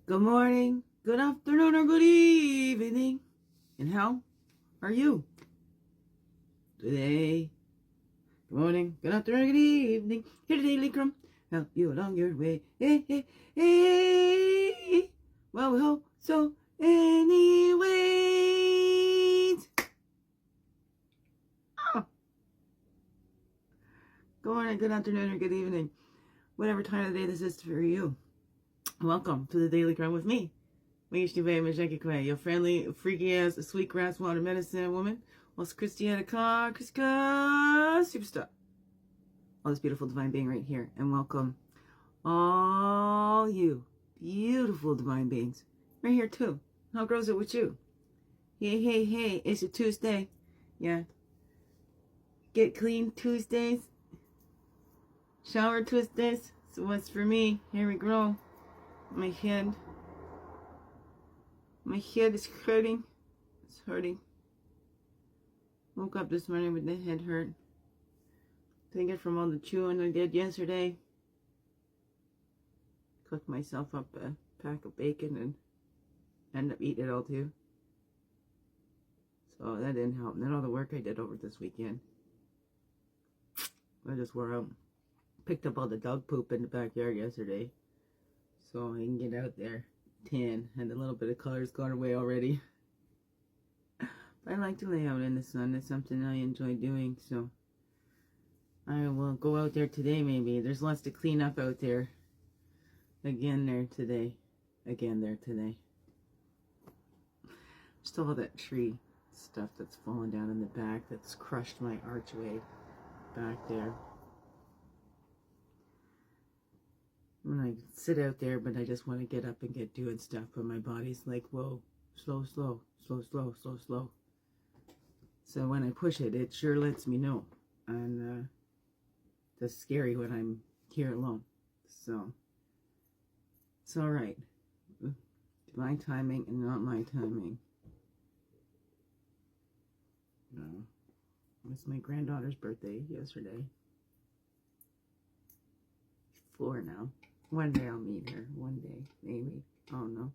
Good morning, good afternoon, or good evening. And how are you today? Good morning, good afternoon, good evening. Here to Daily CRUMB, help you along your way. Hey, hey, hey. Well, we hope so anyways. Oh. Good morning, good afternoon, or good evening. Whatever time of the day this is for you. Welcome to the Daily CRUMB with me, your friendly, freaky-ass, sweetgrass water medicine woman, whilst Christiana Carr, superstar. All this beautiful divine being right here. And welcome all you beautiful divine beings right here too. How goes it with you? Hey, hey, hey, it's a Tuesday. Yeah. Get clean Tuesdays. Shower Tuesdays. So what's for me? Here we go. My head is hurting. It's hurting. Woke up this morning with the head hurt. Thinking from all the chewing I did yesterday. Cooked myself up a pack of bacon and ended up eating it all too. So that didn't help. And then all the work I did over this weekend, I just wore out. Picked up all the dog poop in the backyard yesterday, so I can get out there tan, and a little bit of color's gone away already. But I like to lay out in the sun. It's something I enjoy doing, so I will go out there today maybe. There's lots to clean up out there. Again there today. Still all that tree stuff that's fallen down in the back that's crushed my archway back there. When I sit out there, but I just want to get up and get doing stuff, but my body's like, whoa, slow. So when I push it, it sure lets me know. And that's scary when I'm here alone. So it's all right. Divine timing and not my timing. No, it was my granddaughter's birthday yesterday. She's 4 now. One day I'll meet her. One day, maybe. I don't know.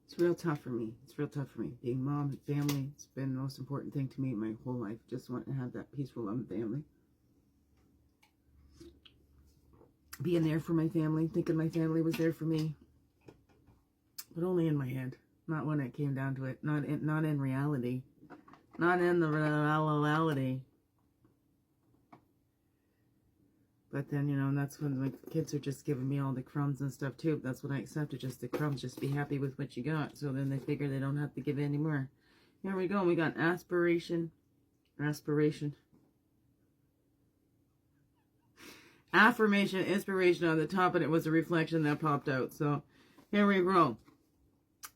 It's real tough for me. Being mom and family, it's been the most important thing to me my whole life. Just want to have that peaceful, loving family. Being there for my family, thinking my family was there for me. But only in my head. Not when it came down to it. Not in reality. Not in the reality. But then, you know, that's when my kids are just giving me all the crumbs and stuff too. That's what I accepted, just the crumbs. Just be happy with what you got. So then they figure they don't have to give any more. Here we go. We got aspiration. Affirmation, inspiration on the top, and it was a reflection that popped out. So here we go.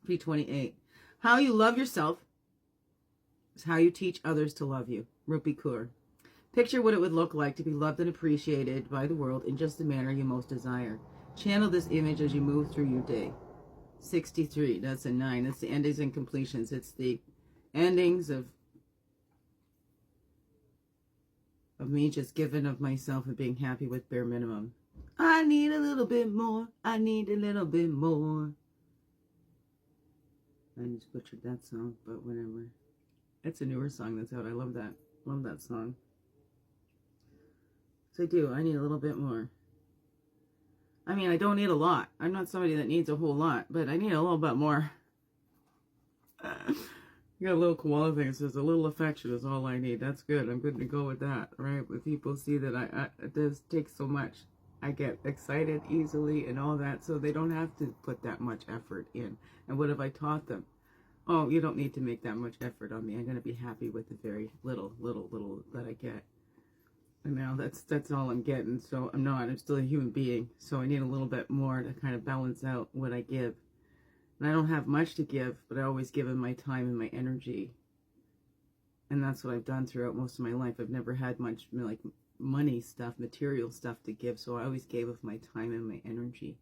P28. How you love yourself is how you teach others to love you. Rupi Kaur. Picture what it would look like to be loved and appreciated by the world in just the manner you most desire. Channel this image as you move through your day. 63. That's a 9. That's the endings and completions. It's the endings of me just giving of myself and being happy with bare minimum. I need a little bit more. I need a little bit more. I just butchered that song, but whatever. It's a newer song that's out. I love that. Love that song. So I do. I need a little bit more. I mean, I don't need a lot. I'm not somebody that needs a whole lot, but I need a little bit more. You got a little koala thing that says a little affection is all I need. That's good. I'm good to go with that, right? When people see that it does take so much. I get excited easily and all that, so they don't have to put that much effort in. And what have I taught them? Oh, you don't need to make that much effort on me. I'm going to be happy with the very little that I get. And now that's all I'm getting. So I'm still a human being. So I need a little bit more to kind of balance out what I give. And I don't have much to give, but I always give in my time and my energy. And that's what I've done throughout most of my life. I've never had much like money stuff, material stuff to give. So I always gave of my time and my energy.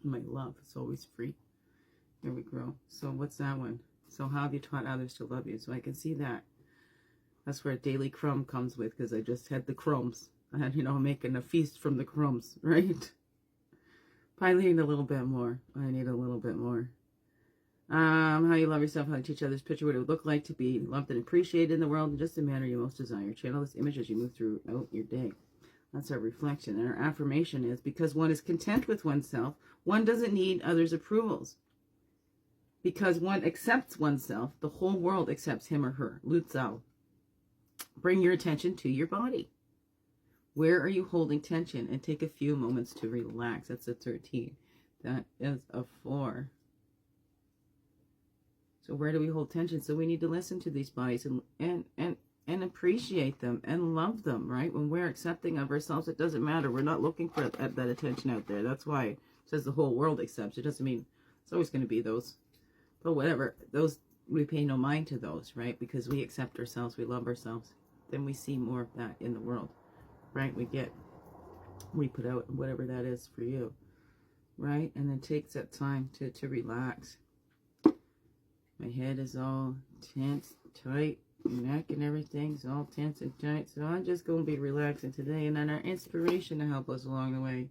And my love. It's always free. Here we grow. So what's that one? So how have you taught others to love you? So I can see that. That's where daily crumb comes with, because I just had the crumbs. I had, you know, making a feast from the crumbs, right? Probably need a little bit more. I need a little bit more. How you love yourself, how you teach others, picture what it would look like to be loved and appreciated in the world in just the manner you most desire. Channel this image as you move throughout your day. That's our reflection. And our affirmation is, because one is content with oneself, one doesn't need others' approvals. Because one accepts oneself, the whole world accepts him or her. Lutzao. Bring your attention to your body. Where are you holding tension? And take a few moments to relax. That's a 13. That is a 4. So where do we hold tension? So we need to listen to these bodies and appreciate them and love them, right? When we're accepting of ourselves, it doesn't matter. We're not looking for that attention out there. That's why it says the whole world accepts. It doesn't mean it's always going to be those. But whatever, those, we pay no mind to those, right? Because we accept ourselves, we love ourselves. Then we see more of that in the world, right? We put out whatever that is for you, right? And then takes that time to relax. My head is all tense, tight, neck and everything's all tense and tight. So I'm just going to be relaxing today. And then our inspiration to help us along the way.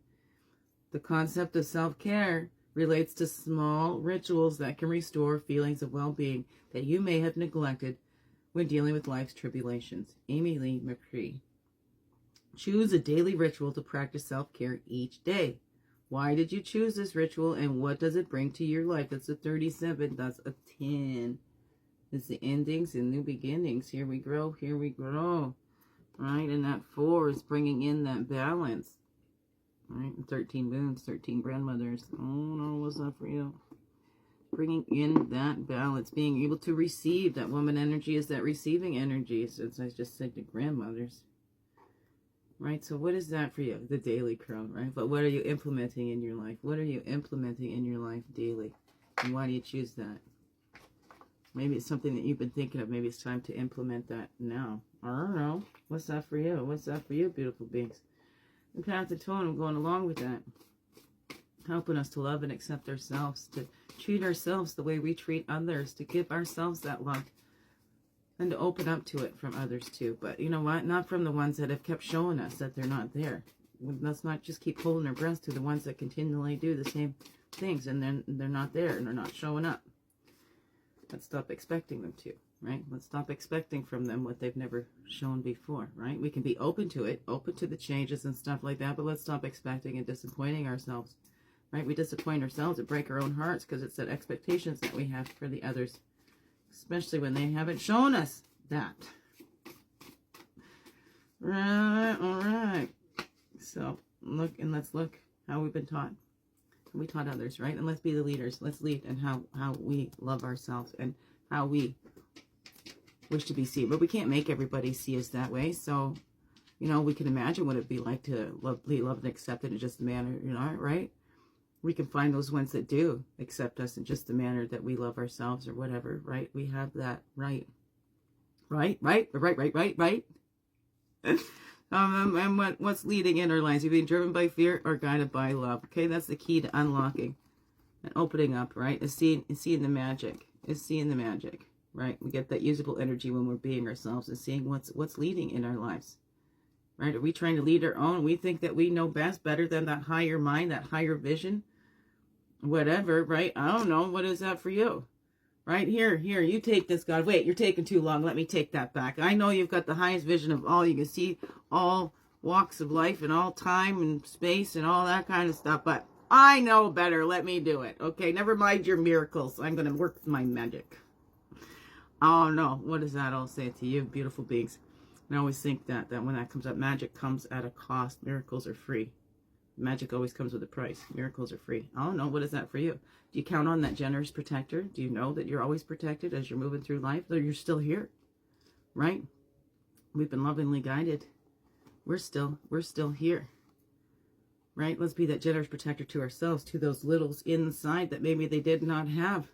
The concept of self-care relates to small rituals that can restore feelings of well-being that you may have neglected when dealing with life's tribulations. Amy Lee McCree. Choose a daily ritual to practice self-care each day. Why did you choose this ritual, and what does it bring to your life? That's a 37. That's a 10. It's the endings and new beginnings. Here we grow. Here we grow. Right? And that 4 is bringing in that balance. Right? And 13 wounds, 13 grandmothers. Oh no, what's that for you? Bringing in that balance. Being able to receive. That woman energy is that receiving energy. So I just said the grandmothers. Right, so what is that for you? The daily crumb, right? But what are you implementing in your life? What are you implementing in your life daily? And why do you choose that? Maybe it's something that you've been thinking of. Maybe it's time to implement that now. I don't know. What's that for you? What's that for you, beautiful beings? The path to Totem, going along with that. Helping us to love and accept ourselves. To treat ourselves the way we treat others. To give ourselves that love. And to open up to it from others too. But you know what? Not from the ones that have kept showing us that they're not there. Let's not just keep holding our breath to the ones that continually do the same things. And then they're not there and they're not showing up. Let's stop expecting them to. Right? Let's stop expecting from them what they've never shown before. Right? We can be open to it. Open to the changes and stuff like that. But let's stop expecting and disappointing ourselves. Right? We disappoint ourselves and break our own hearts. Because it's that expectations that we have for the others. Especially when they haven't shown us that. Right, all right. So, let's look how we've been taught. We taught others, right? And let's be the leaders. Let's lead in how we love ourselves and how we wish to be seen. But we can't make everybody see us that way. So, you know, we can imagine what it'd be like to be loved and accepted in just the manner, you know, right? We can find those ones that do accept us in just the manner that we love ourselves or whatever, right? We have that right. Right? And what's leading in our lives? You're being driven by fear or guided by love. Okay, that's the key to unlocking and opening up, right? Is seeing the magic. Is seeing the magic, right? We get that usable energy when we're being ourselves and seeing what's leading in our lives. Right? Are we trying to lead our own? We think that we know best, better than that higher mind, that higher vision, whatever, right? I don't know. What is that for you? Right? Here, you take this, God. Wait, you're taking too long. Let me take that back. I know you've got the highest vision of all. You can see all walks of life and all time and space and all that kind of stuff, but I know better. Let me do it. Okay? Never mind your miracles. I'm going to work with my magic. Oh, no. What does that all say to you, beautiful beings? I always think that when that comes up, magic comes at a cost. Miracles are free. Magic always comes with a price. Miracles are free. I don't know. What is that for you? Do you count on that generous protector? Do you know that you're always protected as you're moving through life? That you're still here, right? We've been lovingly guided. We're still here, right? Let's be that generous protector to ourselves, to those littles inside that maybe they did not have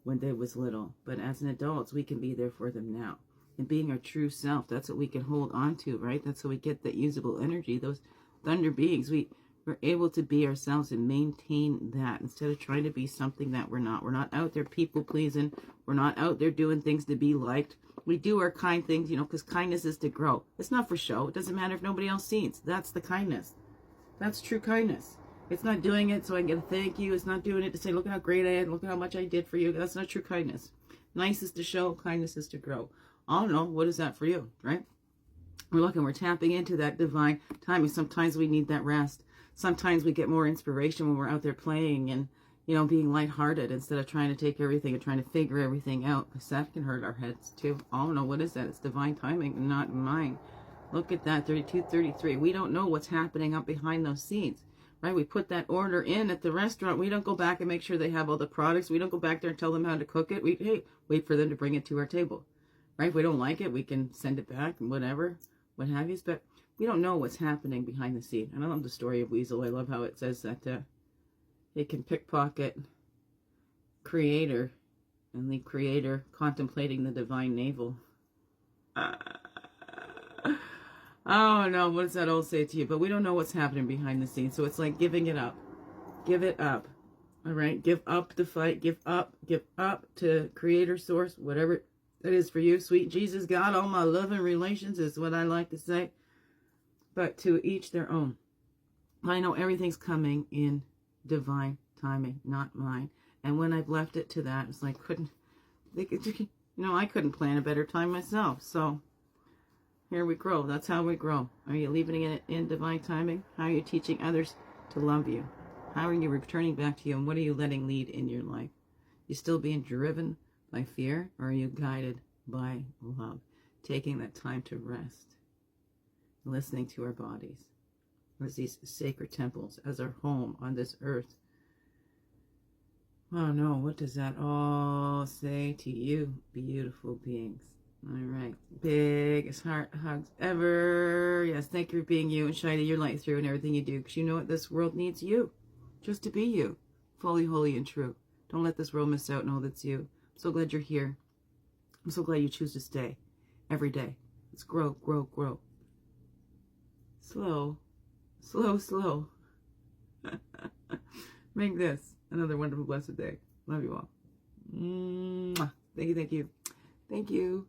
when they was little. But as an adults, we can be there for them now. And being our true self, that's what we can hold on to, right? That's how we get that usable energy. Those thunder beings, we're we're able to be ourselves and maintain that instead of trying to be something that we're not. We're not out there people pleasing. We're not out there doing things to be liked. We do our kind things, you know, because kindness is to grow. It's not for show. It doesn't matter if nobody else sees. That's the kindness. That's true kindness. It's not doing it so I can get a thank you. It's not doing it to say, look at how great I am. Look at how much I did for you. That's not true kindness. Nice is to show. Kindness is to grow. I don't know. What is that for you, right? We're looking. We're tapping into that divine timing. Sometimes we need that rest. Sometimes we get more inspiration when we're out there playing and, you know, being lighthearted instead of trying to take everything and trying to figure everything out. Because that can hurt our heads too. I don't know. What is that? It's divine timing, not mine. Look at that, 32, 33. We don't know what's happening up behind those scenes, right? We put that order in at the restaurant. We don't go back and make sure they have all the products. We don't go back there and tell them how to cook it. Hey, wait for them to bring it to our table, right? If we don't like it, we can send it back and whatever, what have you. But we don't know what's happening behind the scene. And I love the story of Weasel. I love how it says that it can pickpocket creator and the creator contemplating the divine navel. Oh no, what does that all say to you? But we don't know what's happening behind the scenes. So it's like giving it up. Give it up. All right? Give up the fight. Give up to creator source, whatever that is for you. Sweet Jesus, God, all my love and relations is what I like to say. But to each their own. I know everything's coming in divine timing, not mine. And when I've left it to that, it's like, I couldn't plan a better time myself. So here we grow. That's how we grow. Are you leaving it in divine timing? How are you teaching others to love you? How are you returning back to you? And what are you letting lead in your life? You still being driven by fear? Or are you guided by love? Taking that time to rest. Listening to our bodies. As these sacred temples. As our home on this earth. Oh no, what does that all say to you, beautiful beings? All right. Biggest heart hugs ever. Yes, thank you for being you and shining your light through and everything you do. Because you know what? This world needs you. Just to be you. Fully, holy, and true. Don't let this world miss out and all that's you. I'm so glad you're here. I'm so glad you choose to stay. Every day. Let's grow, grow, grow. Slow. Slow, slow. Make this another wonderful, blessed day. Love you all. Mwah. Thank you, thank you. Thank you.